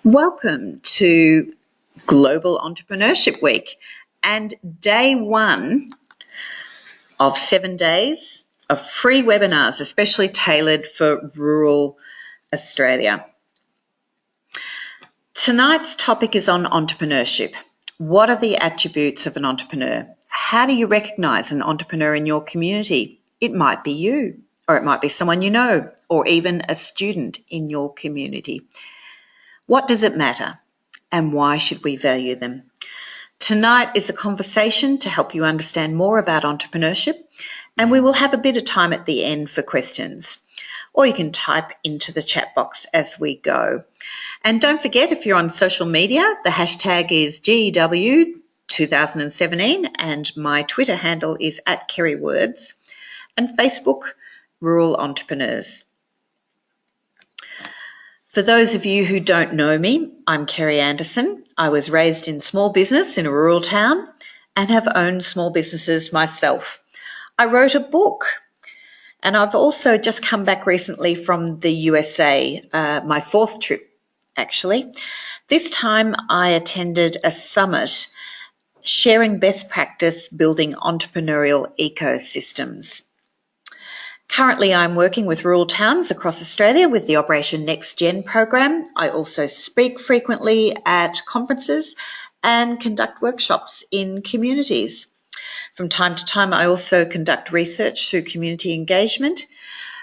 Welcome to Global Entrepreneurship Week and day one of 7 days of free webinars, especially tailored for rural Australia. Tonight's topic is on entrepreneurship. What are the attributes of an entrepreneur? How do you recognise an entrepreneur in your community? It might be you, or it might be someone you know, or even a student in your community. What does it matter, and why should we value them? Tonight is a conversation to help you understand more about entrepreneurship, and we will have a bit of time at the end for questions, or you can type into the chat box as we go. And don't forget, if you're on social media, the hashtag is GEW 2017, and my Twitter handle is @KerryWords, and Facebook, Rural Entrepreneurs. For those of you who don't know me, I'm Kerry Anderson. I was raised in small business in a rural town and have owned small businesses myself. I wrote a book, and I've also just come back recently from the USA, my fourth trip actually. This time I attended a summit sharing best practice building entrepreneurial ecosystems. Currently, I'm working with rural towns across Australia with the Operation Next Gen program. I also speak frequently at conferences and conduct workshops in communities. From time to time, I also conduct research through community engagement.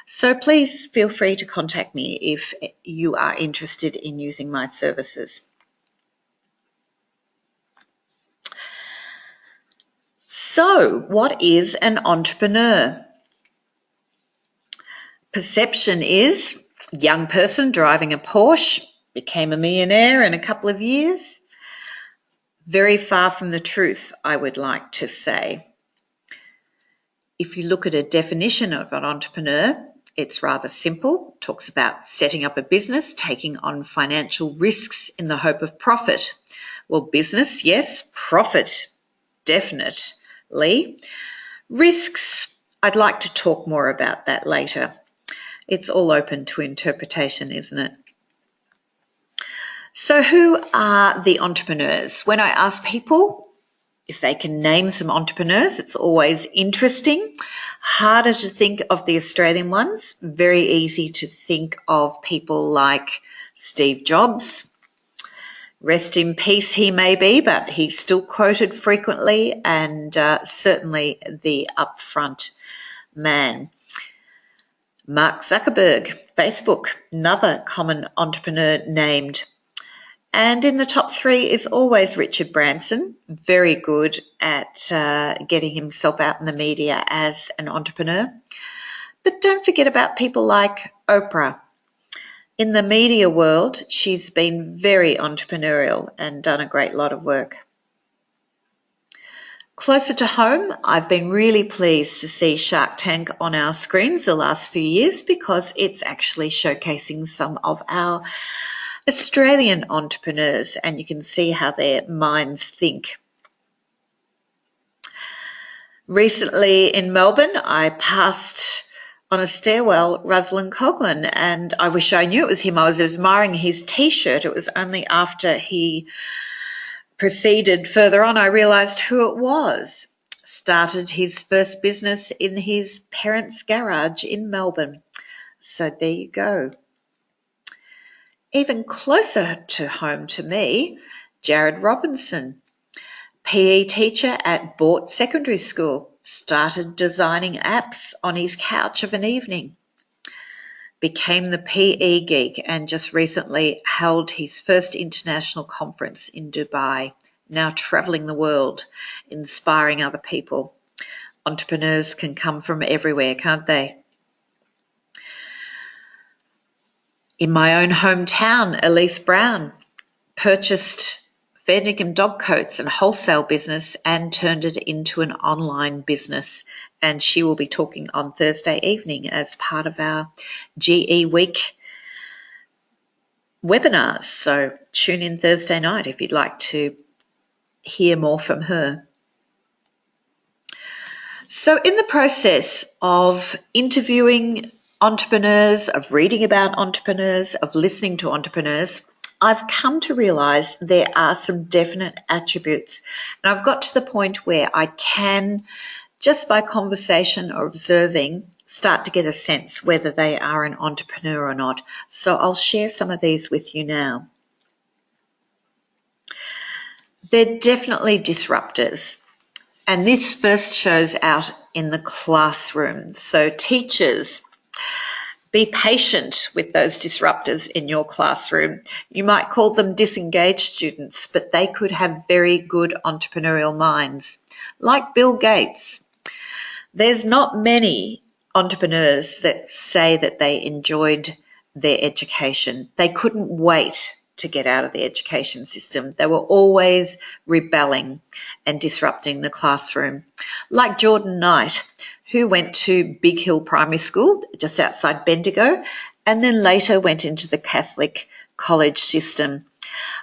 So please feel free to contact me if you are interested in using my services. So, what is an entrepreneur? Perception is young person driving a Porsche, became a millionaire in a couple of years. Very far from the truth, I would like to say. If you look at a definition of an entrepreneur, it's rather simple. It talks about setting up a business, taking on financial risks in the hope of profit. Well, business, yes. Profit, definitely. Risks, I'd like to talk more about that later. It's all open to interpretation, isn't it? So who are the entrepreneurs? When I ask people if they can name some entrepreneurs, it's always interesting. Harder to think of the Australian ones. Very easy to think of people like Steve Jobs. Rest in peace he may be, but he's still quoted frequently, and certainly the upfront man. Mark Zuckerberg, Facebook, another common entrepreneur named. And in the top three is always Richard Branson, very good at getting himself out in the media as an entrepreneur. But don't forget about people like Oprah. In the media world, she's been very entrepreneurial and done a great lot of work. Closer to home, I've been really pleased to see Shark Tank on our screens the last few years because it's actually showcasing some of our Australian entrepreneurs, and you can see how their minds think. Recently in Melbourne, I passed on a stairwell Ruslan Coughlin, and I wish I knew it was him. I was admiring his T-shirt. It was only after he proceeded further on I realised who it was. Started his first business in his parents' garage in Melbourne. So there you go. Even closer to home to me, Jared Robinson, PE teacher at Bort Secondary School, started designing apps on his couch of an evening. Became the PE geek and just recently held his first international conference in Dubai, now travelling the world, inspiring other people. Entrepreneurs can come from everywhere, can't they? In my own hometown, Elise Brown purchased Fair Dinkum dog coats and wholesale business and turned it into an online business. And she will be talking on Thursday evening as part of our GE Week webinars. So tune in Thursday night if you'd like to hear more from her. So in the process of interviewing entrepreneurs, of reading about entrepreneurs, of listening to entrepreneurs, I've come to realise there are some definite attributes, and I've got to the point where I can, just by conversation or observing, start to get a sense whether they are an entrepreneur or not. So I'll share some of these with you now. They're definitely disruptors. And this first shows out in the classroom. So teachers, be patient with those disruptors in your classroom. You might call them disengaged students, but they could have very good entrepreneurial minds. Like Bill Gates, there's not many entrepreneurs that say that they enjoyed their education. They couldn't wait to get out of the education system. They were always rebelling and disrupting the classroom. Like Jordan Knight, who went to Big Hill Primary School just outside Bendigo and then later went into the Catholic college system.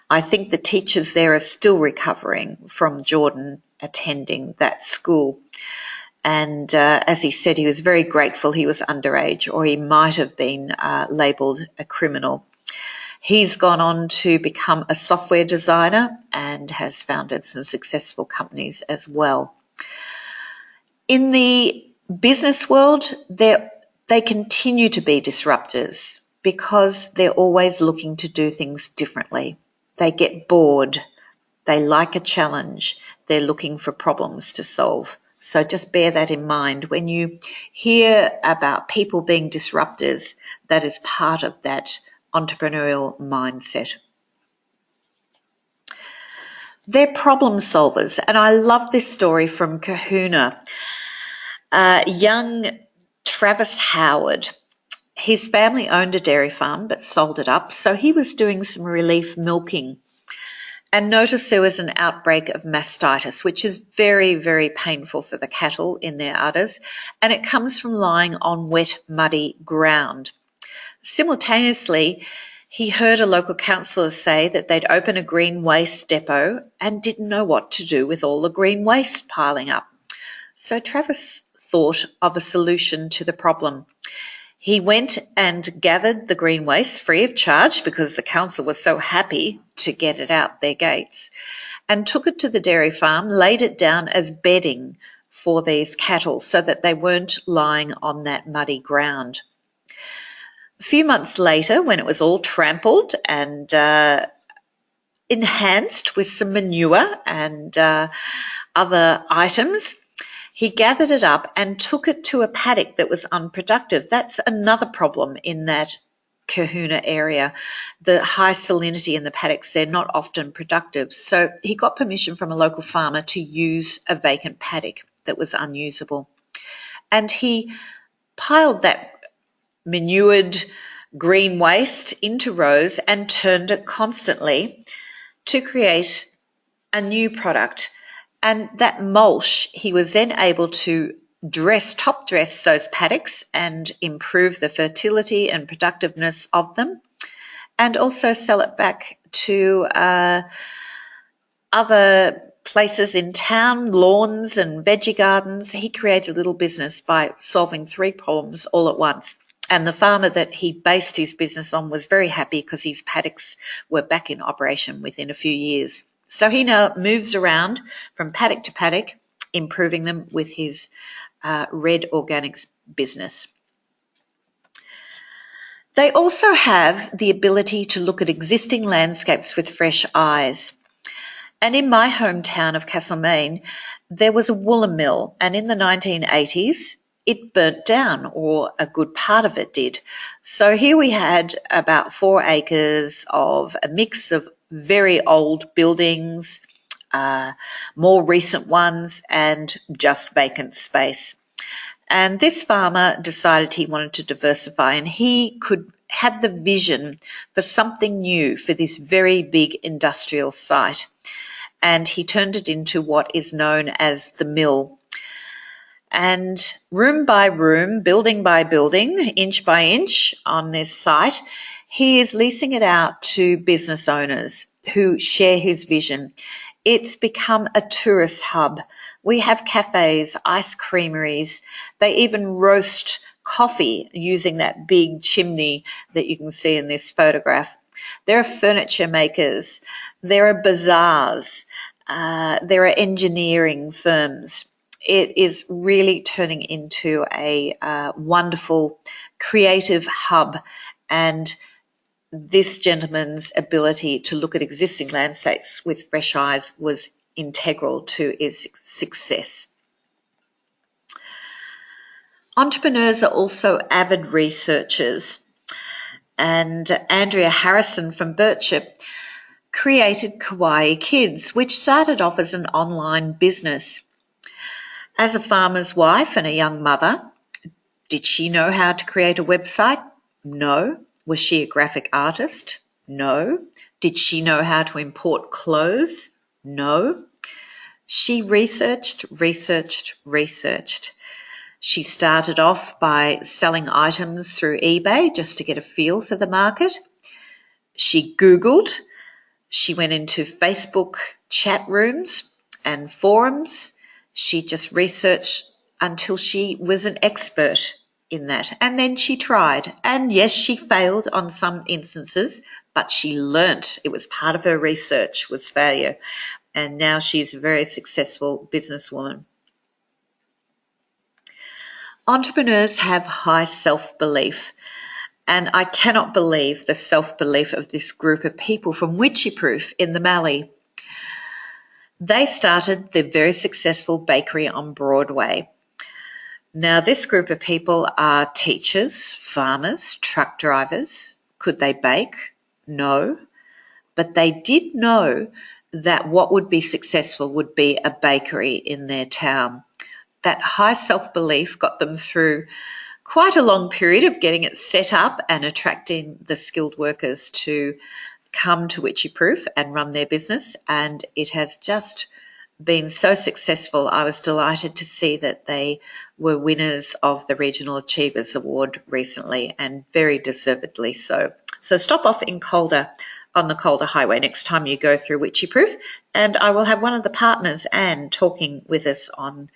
I think the teachers there are still recovering from Jordan attending that school. And as he said, he was very grateful he was underage, or he might have been labelled a criminal. He's gone on to become a software designer and has founded some successful companies as well. In the business world, they continue to be disruptors because they're always looking to do things differently. They get bored. They like a challenge. They're looking for problems to solve. So just bear that in mind. When you hear about people being disruptors, that is part of that entrepreneurial mindset. They're problem solvers, and I love this story from Kahuna. Young Travis Howard, his family owned a dairy farm but sold it up, so he was doing some relief milking and noticed there was an outbreak of mastitis, which is very, very painful for the cattle in their udders, and it comes from lying on wet, muddy ground. Simultaneously, he heard a local councillor say that they'd open a green waste depot and didn't know what to do with all the green waste piling up. So Travis thought of a solution to the problem. He went and gathered the green waste free of charge because the council was so happy to get it out their gates, and took it to the dairy farm, laid it down as bedding for these cattle so that they weren't lying on that muddy ground. A few months later, when it was all trampled and enhanced with some manure and other items, he gathered it up and took it to a paddock that was unproductive. That's another problem in that Kahuna area. The high salinity in the paddocks, they're not often productive. So he got permission from a local farmer to use a vacant paddock that was unusable. And he piled that manured green waste into rows and turned it constantly to create a new product. And that mulch, he was then able to top dress those paddocks and improve the fertility and productiveness of them, and also sell it back to other places in town, lawns and veggie gardens. He created a little business by solving 3 problems all at once. And the farmer that he based his business on was very happy because his paddocks were back in operation within a few years. So he now moves around from paddock to paddock, improving them with his red organics business. They also have the ability to look at existing landscapes with fresh eyes. And in my hometown of Castlemaine, there was a woolen mill, and in the 1980s, it burnt down, or a good part of it did. So here we had about 4 acres of a mix of very old buildings, more recent ones, and just vacant space. And this farmer decided he wanted to diversify, and he had the vision for something new for this very big industrial site. And he turned it into what is known as the mill. And room by room, building by building, inch by inch on this site, he is leasing it out to business owners who share his vision. It's become a tourist hub. We have cafes, ice creameries. They even roast coffee using that big chimney that you can see in this photograph. there are furniture makers, there are bazaars, there are engineering firms. It is really turning into a wonderful creative hub, and this gentleman's ability to look at existing landscapes with fresh eyes was integral to his success. Entrepreneurs are also avid researchers, and Andrea Harrison from Birchip created Kawaii Kids, which started off as an online business. As a farmer's wife and a young mother, did she know how to create a website? No. Was she a graphic artist? No. Did she know how to import clothes? No. She researched. She started off by selling items through eBay just to get a feel for the market. She Googled. She went into Facebook chat rooms and forums. She just researched until she was an expert in that. And then she tried. And yes, she failed on some instances, but she learnt. It was part of her research was failure. And now she's a very successful businesswoman. Entrepreneurs have high self-belief, and I cannot believe the self-belief of this group of people from Witchyproof in the Mallee. They started the very successful bakery on Broadway. Now, this group of people are teachers, farmers, truck drivers. Could they bake? No. But they did know that what would be successful would be a bakery in their town. That high self-belief got them through quite a long period of getting it set up and attracting the skilled workers to come to Witchyproof and run their business, and it has just been so successful. I was delighted to see that they were winners of the Regional Achievers Award recently, and very deservedly so. So stop off in Calder on the Calder Highway next time you go through Witchyproof, and I will have one of the partners, Anne, talking with us on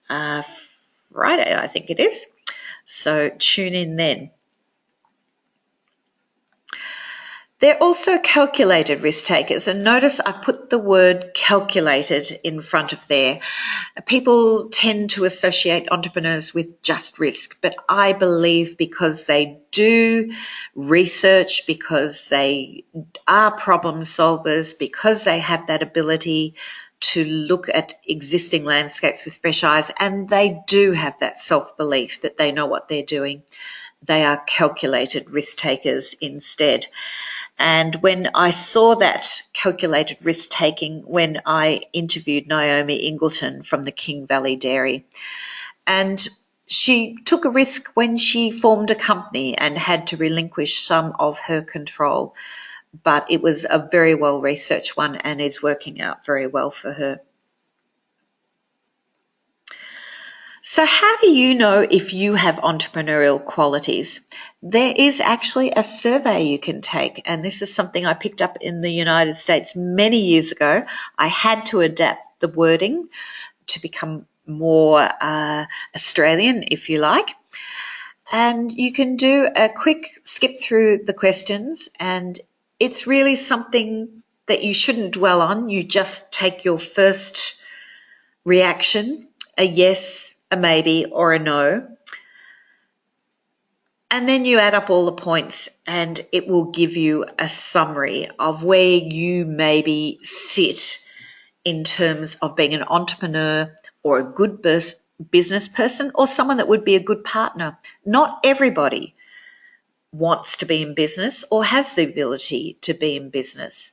Friday, I think it is. So tune in then. They're also calculated risk takers, and notice I put the word calculated in front of there. People tend to associate entrepreneurs with just risk, but I believe because they do research, because they are problem solvers, because they have that ability to look at existing landscapes with fresh eyes, and they do have that self-belief that they know what they're doing, they are calculated risk takers instead. And when I saw that calculated risk taking when I interviewed Naomi Ingleton from the King Valley Dairy, and she took a risk when she formed a company and had to relinquish some of her control, but it was a very well researched one and is working out very well for her. So how do you know if you have entrepreneurial qualities? There is actually a survey you can take, and this is something I picked up in the United States many years ago. I had to adapt the wording to become more Australian, if you like. And you can do a quick skip through the questions, and it's really something that you shouldn't dwell on. You just take your first reaction, a yes, a maybe, or a no. And then you add up all the points and it will give you a summary of where you maybe sit in terms of being an entrepreneur or a good business person or someone that would be a good partner. Not everybody wants to be in business or has the ability to be in business,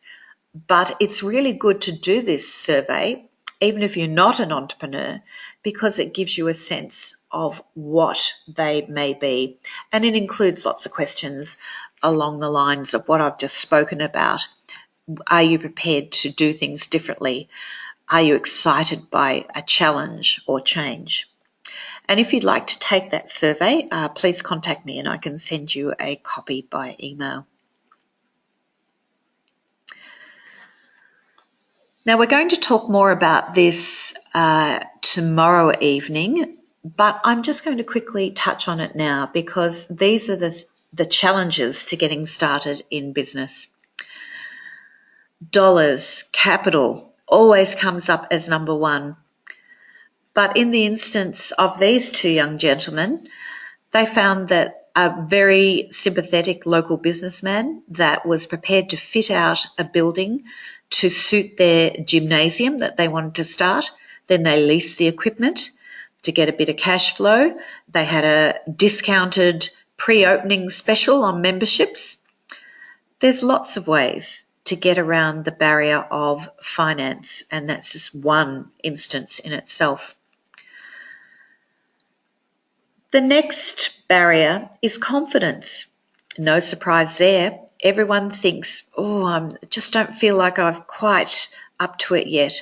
but it's really good to do this survey even if you're not an entrepreneur, because it gives you a sense of what they may be. And it includes lots of questions along the lines of what I've just spoken about. Are you prepared to do things differently? Are you excited by a challenge or change? And if you'd like to take that survey, please contact me and I can send you a copy by email. Now, we're going to talk more about this tomorrow evening, but I'm just going to quickly touch on it now because these are the challenges to getting started in business. Dollars, capital, always comes up as number one. But in the instance of these two young gentlemen, they found that a very sympathetic local businessman that was prepared to fit out a building to suit their gymnasium that they wanted to start. Then they leased the equipment to get a bit of cash flow. They had a discounted pre-opening special on memberships. There's lots of ways to get around the barrier of finance, and that's just one instance in itself. The next barrier is confidence. No surprise there. Everyone thinks, I just don't feel like I'm quite up to it yet.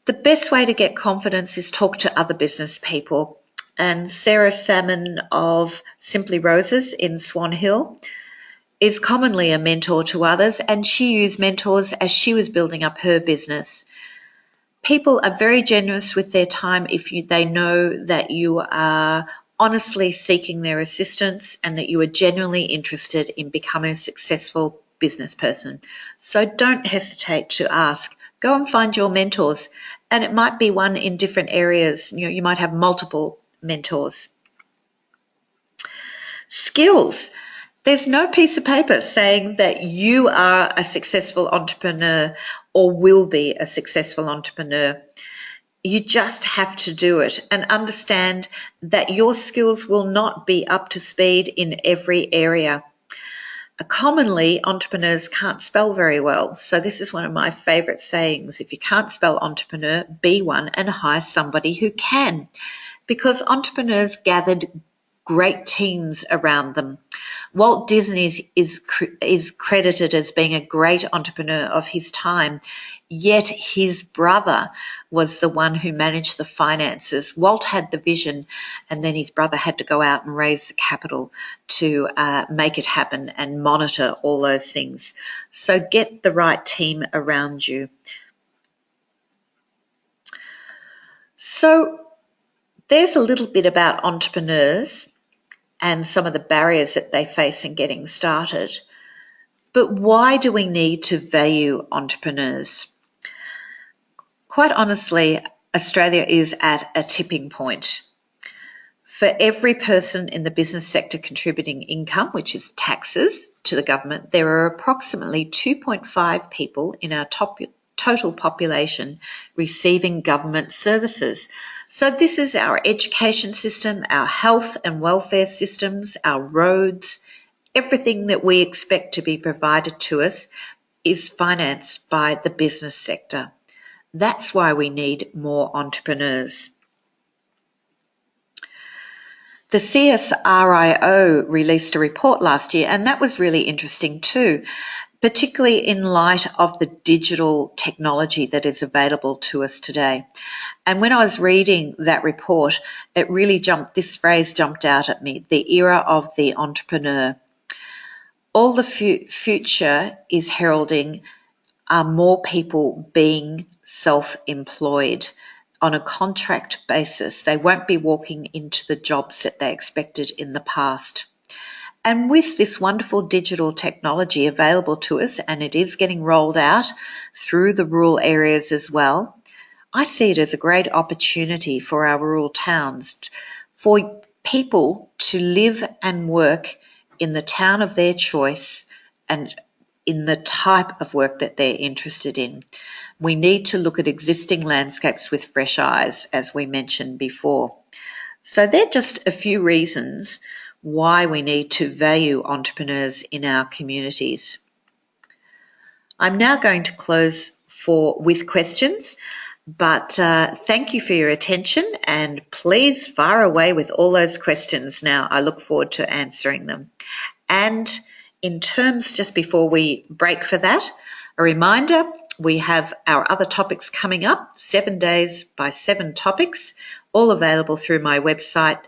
The best way to get confidence is talk to other business people. And Sarah Salmon of Simply Roses in Swan Hill is commonly a mentor to others, and she used mentors as she was building up her business. People are very generous with their time if they know that you are honestly seeking their assistance and that you are genuinely interested in becoming a successful business person. So don't hesitate to ask. Go and find your mentors, and it might be one in different areas. You might have multiple mentors. Skills. There's no piece of paper saying that you are a successful entrepreneur or will be a successful entrepreneur. You just have to do it and understand that your skills will not be up to speed in every area. Commonly, entrepreneurs can't spell very well. So this is one of my favorite sayings. If you can't spell entrepreneur, be one and hire somebody who can. Because entrepreneurs gathered great teams around them. Walt Disney is credited as being a great entrepreneur of his time, yet his brother was the one who managed the finances. Walt had the vision, and then his brother had to go out and raise the capital to make it happen and monitor all those things. So get the right team around you. So there's a little bit about entrepreneurs and some of the barriers that they face in getting started. But why do we need to value entrepreneurs? Quite honestly, Australia is at a tipping point. For every person in the business sector contributing income, which is taxes to the government, there are approximately 2.5 people in our total population receiving government services. So this is our education system, our health and welfare systems, our roads, everything that we expect to be provided to us is financed by the business sector. That's why we need more entrepreneurs. The CSIRO released a report last year, and that was really interesting too, particularly in light of the digital technology that is available to us today. And when I was reading that report, this phrase jumped out at me, the era of the entrepreneur. All the future is heralding are more people being self-employed on a contract basis. They won't be walking into the jobs that they expected in the past. And with this wonderful digital technology available to us, and it is getting rolled out through the rural areas as well, I see it as a great opportunity for our rural towns, for people to live and work in the town of their choice and in the type of work that they're interested in. We need to look at existing landscapes with fresh eyes, as we mentioned before. So they're just a few reasons why we need to value entrepreneurs in our communities. I'm now going to close with questions, but thank you for your attention, and please fire away with all those questions now. I look forward to answering them. And in terms, just before we break for that, a reminder, we have our other topics coming up, 7 days by 7 topics, all available through my website,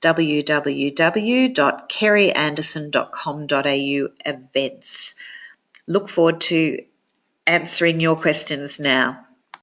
www.kerryanderson.com.au events. Look forward to answering your questions now.